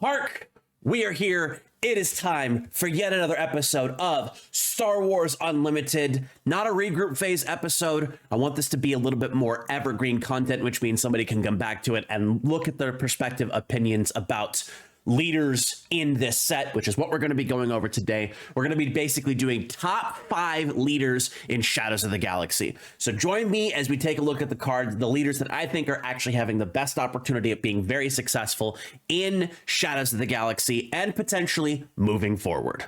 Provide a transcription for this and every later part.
HARK, we are here. It is time for yet another episode of Star Wars Unlimited. Not a regroup phase episode. I want this to be a little bit more evergreen content, which means somebody can come back to it and look at their perspective opinions about leaders in this set, which is what we're going to be going over today. We're going to be basically doing top 5 leaders in Shadows of the Galaxy. So join me as we take a look at the cards, the leaders that I think are actually having the best opportunity at being very successful in Shadows of the Galaxy and potentially moving forward.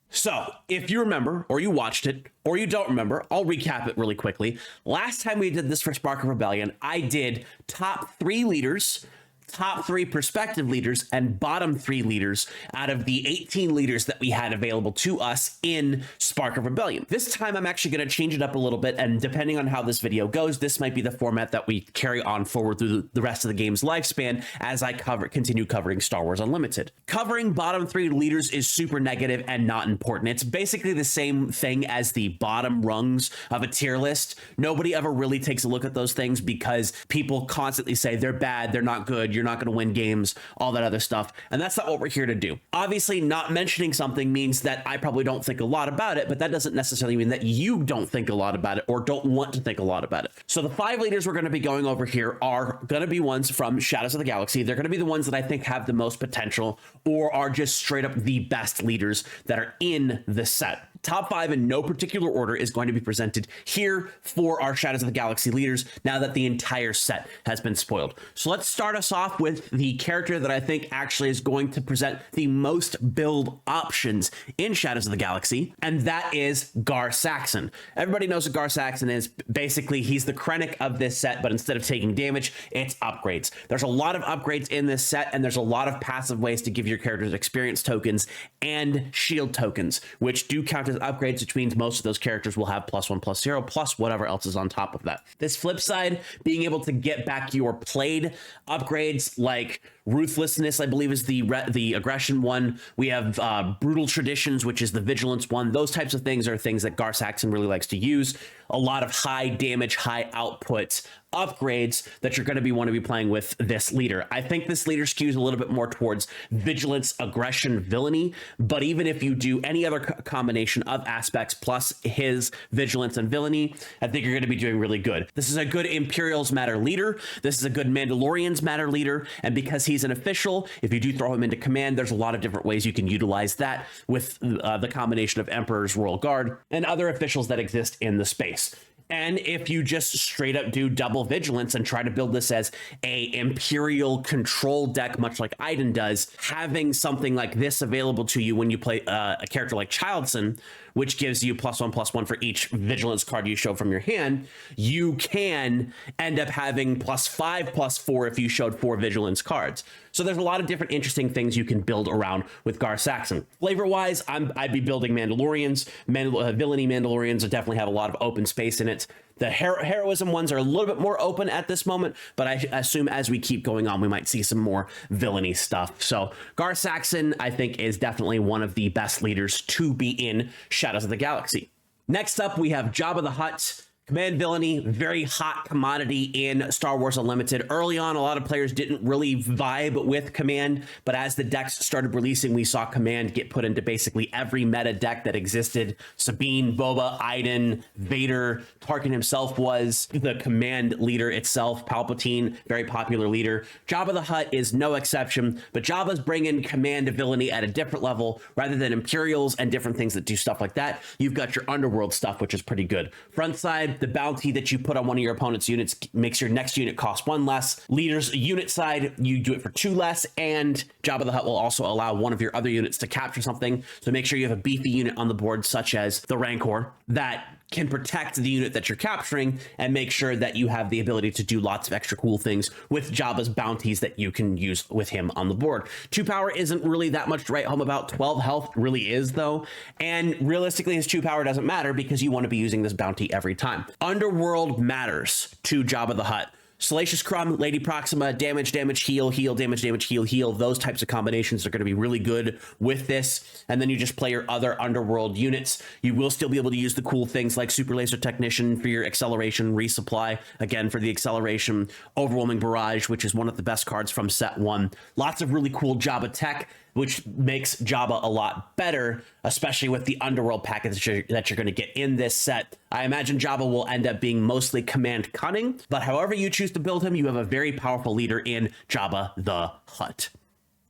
So if you remember, or you watched it, or you don't remember, I'll recap it really quickly. Last time we did this for Spark of Rebellion, I did top 3 leaders, top 3 perspective leaders, and bottom 3 leaders out of the 18 leaders that we had available to us in Spark of Rebellion. This time I'm actually going to change it up a little bit, and depending on how this video goes, this might be the format that we carry on forward through the rest of the game's lifespan as I continue covering Star Wars Unlimited. Covering bottom 3 leaders is super negative and not important. It's basically the same thing as the bottom rungs of a tier list. Nobody ever really takes a look at those things because people constantly say they're bad, they're not good, you're not going to win games, all that other stuff. And that's not what we're here to do. Obviously, not mentioning something means that I probably don't think a lot about it, but that doesn't necessarily mean that you don't think a lot about it or don't want to think a lot about it. So the 5 leaders we're going to be going over here are going to be ones from Shadows of the Galaxy. They're going to be the ones that I think have the most potential or are just straight up the best leaders that are in the set. Top 5 in no particular order is going to be presented here for our Shadows of the Galaxy leaders now that the entire set has been spoiled. So let's start us off with the character that I think actually is going to present the most build options in Shadows of the Galaxy, and that is Gar Saxon. Everybody knows what Gar Saxon is. Basically, he's the Krennic of this set, but instead of taking damage, it's upgrades. There's a lot of upgrades in this set, and there's a lot of passive ways to give your characters experience tokens and shield tokens, which do count as upgrades, which means most of those characters will have +1/+0 plus whatever else is on top of that. This flip side, being able to get back your played upgrades like Ruthlessness, I believe, is the aggression one. We have Brutal Traditions, which is the vigilance one. Those types of things are things that Gar Saxon really likes to use. A lot of high damage, high output upgrades that you're going to want to be playing with this leader. I think this leader skews a little bit more towards vigilance, aggression, villainy, but even if you do any other combination of aspects plus his vigilance and villainy, I think you're going to be doing really good. This is a good Imperials Matter leader. This is a good Mandalorians Matter leader, and because he's an official, if you do throw him into command, there's a lot of different ways you can utilize that with the combination of Emperor's Royal Guard and other officials that exist in the space. And if you just straight up do double vigilance and try to build this as a Imperial control deck, much like Iden does, having something like this available to you when you play a character like Childson, which gives you +1/+1 for each vigilance card you show from your hand, you can end up having +5/+4 if you showed 4 vigilance cards. So there's a lot of different interesting things you can build around with Gar Saxon. Flavor-wise, I'd be building Mandalorians. Villainy Mandalorians definitely have a lot of open space in it. The heroism ones are a little bit more open at this moment, but I assume as we keep going on, we might see some more villainy stuff. So Gar Saxon, I think, is definitely one of the best leaders to be in Shadows of the Galaxy. Next up, we have Jabba the Hutt. Command villainy, very hot commodity in Star Wars Unlimited. Early on, a lot of players didn't really vibe with Command, but as the decks started releasing, we saw Command get put into basically every meta deck that existed. Sabine, Boba, Iden, Vader, Tarkin himself was the Command leader itself. Palpatine, very popular leader. Jabba the Hutt is no exception, but Jabba's bringing Command villainy at a different level. Rather than Imperials and different things that do stuff like that, you've got your Underworld stuff, which is pretty good. Front side, the bounty that you put on one of your opponent's units makes your next unit cost 1 less. Leader's unit side, you do it for 2 less, and Jabba the Hutt will also allow one of your other units to capture something. So make sure you have a beefy unit on the board, such as the Rancor, that can protect the unit that you're capturing and make sure that you have the ability to do lots of extra cool things with Jabba's bounties that you can use with him on the board. 2 power isn't really that much to write home about. 12 health really is, though. And realistically, his 2 power doesn't matter because you want to be using this bounty every time. Underworld matters to Jabba the Hutt. Salacious Crumb, Lady Proxima, damage, heal, damage, heal. Those types of combinations are going to be really good with this. And then you just play your other underworld units. You will still be able to use the cool things like Super Laser Technician for your acceleration, resupply, again, for the acceleration, Overwhelming Barrage, which is one of the best cards from set 1. Lots of really cool Jabba tech, which makes Jabba a lot better, especially with the underworld package that you're going to get in this set. I imagine Jabba will end up being mostly command cunning, but however you choose to build him, you have a very powerful leader in Jabba the Hutt.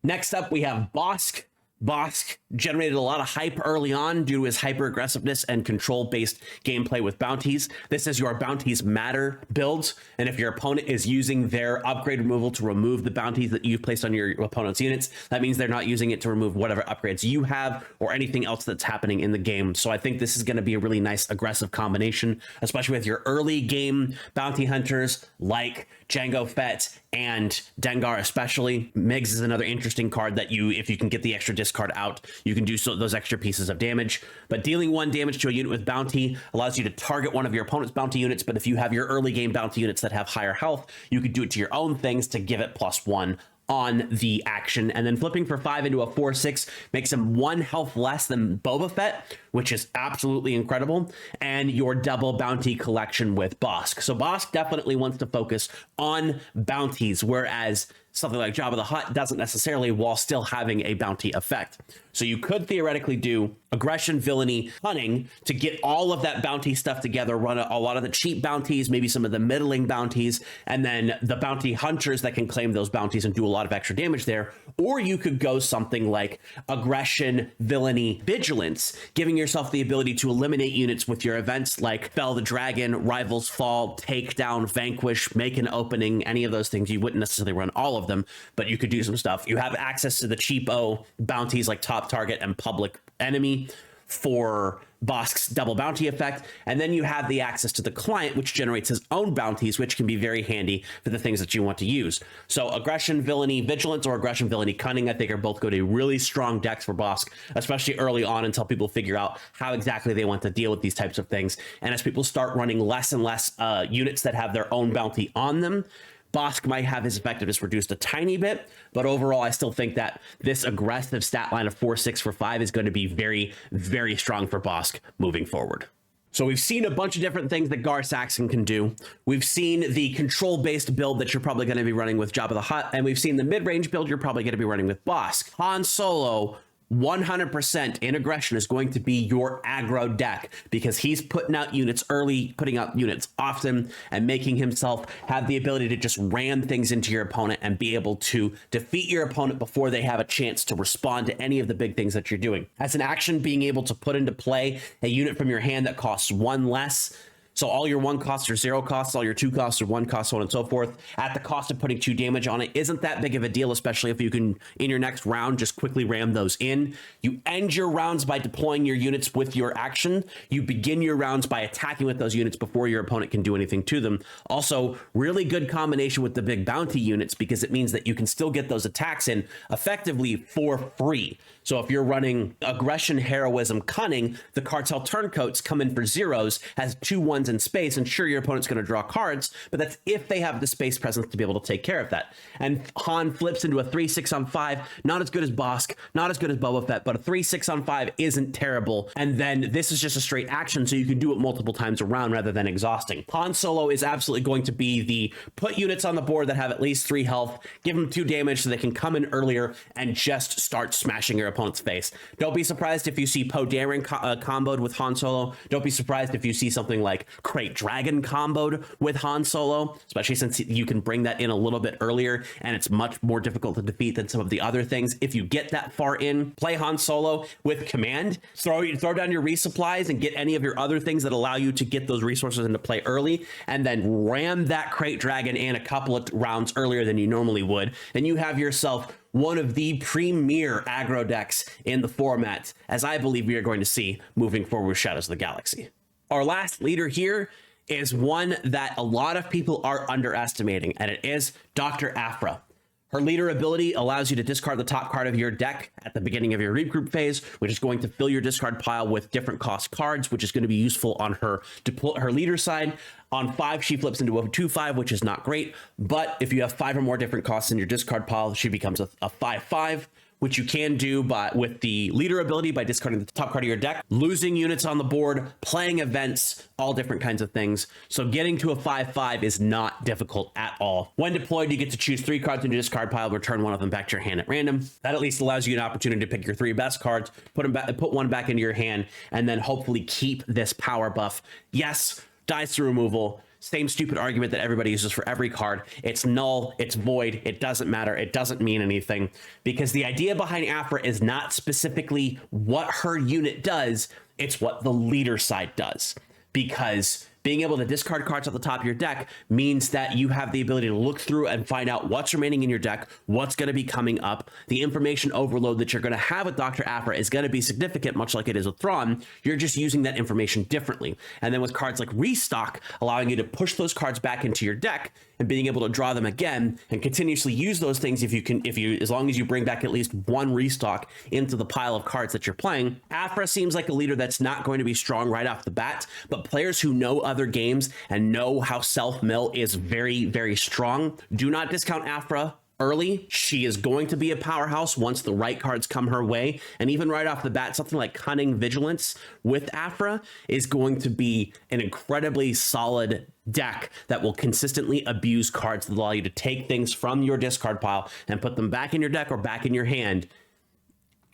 Next up, we have Bossk. Bossk generated a lot of hype early on due to his hyper aggressiveness and control-based gameplay with bounties. This is your bounties matter build, and if your opponent is using their upgrade removal to remove the bounties that you've placed on your opponent's units, that means they're not using it to remove whatever upgrades you have or anything else that's happening in the game. So I think this is going to be a really nice aggressive combination, especially with your early game bounty hunters like Jango Fett and Dengar especially. Migs is another interesting card that if you can get the extra discard out, you can do those extra pieces of damage. But dealing 1 damage to a unit with bounty allows you to target one of your opponent's bounty units. But if you have your early game bounty units that have higher health, you could do it to your own things to give it +1 on the action. And then flipping for 5 into a 4/6 makes him 1 health less than Boba Fett, which is absolutely incredible, and your double bounty collection with Bossk. So Bossk definitely wants to focus on bounties, whereas something like Jabba the Hutt doesn't necessarily, while still having a bounty effect. So you could theoretically do aggression, villainy, cunning to get all of that bounty stuff together, run a lot of the cheap bounties, maybe some of the middling bounties, and then the bounty hunters that can claim those bounties and do a lot of extra damage there. Or you could go something like aggression, villainy, vigilance, giving yourself the ability to eliminate units with your events like Fell the Dragon, Rivals Fall, Takedown, Vanquish, Make an Opening, any of those things. You wouldn't necessarily run all of them, but you could do some stuff. You have access to the cheapo bounties like Top Target and Public Enemy for Bossk's double bounty effect, and then you have the access to the client, which generates his own bounties, which can be very handy for the things that you want to use. So aggression, villainy, vigilance, or aggression, villainy, cunning, I think are both going to be really strong decks for Bossk, especially early on until people figure out how exactly they want to deal with these types of things. And as people start running less and less units that have their own bounty on them, Bossk might have his effectiveness reduced a tiny bit, but overall, I still think that this aggressive stat line of 4/6 for 5 is going to be very, very strong for Bossk moving forward. So we've seen a bunch of different things that Gar Saxon can do. We've seen the control-based build that you're probably going to be running with Jabba the Hutt, and we've seen the mid-range build you're probably going to be running with Bossk. Han Solo, 100% in aggression, is going to be your aggro deck because he's putting out units early, putting out units often, and making himself have the ability to just ram things into your opponent and be able to defeat your opponent before they have a chance to respond to any of the big things that you're doing. As an action, being able to put into play a unit from your hand that costs 1 less. So all your 1 costs are 0 costs, all your 2 costs are 1 cost, so on and so forth, at the cost of putting 2 damage on it isn't that big of a deal, especially if you can, in your next round, just quickly ram those in. You end your rounds by deploying your units with your action. You begin your rounds by attacking with those units before your opponent can do anything to them. Also, really good combination with the big bounty units because it means that you can still get those attacks in effectively for free. So if you're running aggression, heroism, cunning, the cartel turncoats come in for 0s, has 2 1s in space, and sure, your opponent's going to draw cards, but that's if they have the space presence to be able to take care of that. And Han flips into a 3/6 on 5, not as good as Bossk, not as good as Boba Fett, but a 3/6 on 5 isn't terrible. And then this is just a straight action, so you can do it multiple times around rather than exhausting. Han Solo is absolutely going to be the put units on the board that have at least 3 health, give them 2 damage so they can come in earlier and just start smashing your opponent's face. Don't be surprised if you see Poe Dameron comboed with Han Solo. Don't be surprised if you see something like Crate Dragon comboed with Han Solo, especially since you can bring that in a little bit earlier and it's much more difficult to defeat than some of the other things. If you get that far in, play Han Solo with command, throw down your resupplies and get any of your other things that allow you to get those resources into play early, and then ram that Crate Dragon in a couple of rounds earlier than you normally would, and you have yourself one of the premier aggro decks in the format, as I believe we are going to see moving forward with Shadows of the Galaxy. Our last leader here is one that a lot of people are underestimating, and it is Dr. Aphra. Her leader ability allows you to discard the top card of your deck at the beginning of your regroup phase, which is going to fill your discard pile with different cost cards, which is going to be useful on her leader side. On 5, she flips into a 2/5, which is not great. But if you have 5 or more different costs in your discard pile, she becomes a 5/5. Which you can do with the leader ability by discarding the top card of your deck, losing units on the board, playing events, all different kinds of things. So getting to a 5/5 is not difficult at all. When deployed, you get to choose 3 cards in your discard pile, return one of them back to your hand at random. That at least allows you an opportunity to pick your 3 best cards, put one back into your hand, and then hopefully keep this power buff. Yes, dies through removal. Same stupid argument that everybody uses for every card. It's null, it's void, it doesn't matter, it doesn't mean anything. Because the idea behind Aphra is not specifically what her unit does, it's what the leader side does. Because being able to discard cards at the top of your deck means that you have the ability to look through and find out what's remaining in your deck, what's going to be coming up. The information overload that you're going to have with Dr. Aphra is going to be significant, much like it is with Thrawn. You're just using that information differently. And then with cards like Restock, allowing you to push those cards back into your deck and being able to draw them again and continuously use those things as long as you bring back at least 1 Restock into the pile of cards that you're playing. Aphra seems like a leader that's not going to be strong right off the bat, but players who know other games and know how self-mill is very, very strong, do not discount Aphra early. She is going to be a powerhouse once the right cards come her way. And even right off the bat, something like Cunning Vigilance with Aphra is going to be an incredibly solid deck that will consistently abuse cards that allow you to take things from your discard pile and put them back in your deck or back in your hand.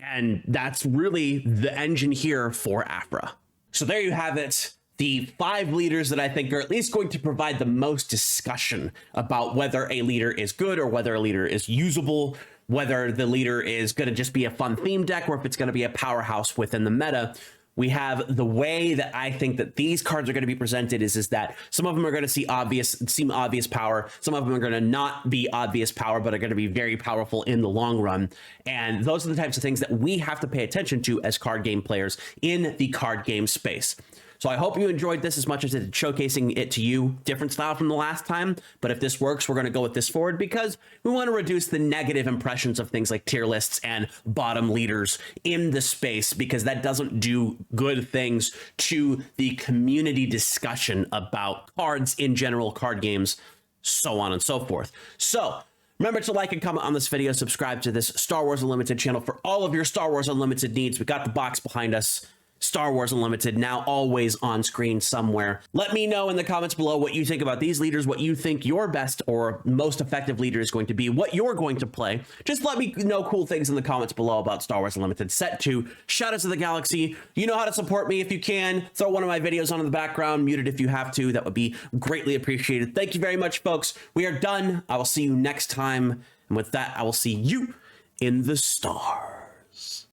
And that's really the engine here for Aphra. So there you have it. The 5 leaders that I think are at least going to provide the most discussion about whether a leader is good or whether a leader is usable, whether the leader is going to just be a fun theme deck or if it's going to be a powerhouse within the meta. We have the way that I think that these cards are going to be presented is that some of them are going to seem obvious power. Some of them are going to not be obvious power, but are going to be very powerful in the long run. And those are the types of things that we have to pay attention to as card game players in the card game space. So I hope you enjoyed this as much as it did showcasing it to you. Different style from the last time, but if this works, we're going to go with this forward because we want to reduce the negative impressions of things like tier lists and bottom leaders in the space, because that doesn't do good things to the community discussion about cards in general, card games, so on and so forth. So remember to like and comment on this video, subscribe to this Star Wars Unlimited channel for all of your Star Wars Unlimited needs. We got the box behind us. Star Wars Unlimited, now always on screen somewhere. Let me know in the comments below what you think about these leaders, what you think your best or most effective leader is going to be, what you're going to play. Just let me know cool things in the comments below about Star Wars Unlimited Set 2. Shout out to the galaxy. You know how to support me if you can. Throw one of my videos on in the background, mute it if you have to. That would be greatly appreciated. Thank you very much, folks. We are done. I will see you next time. And with that, I will see you in the stars.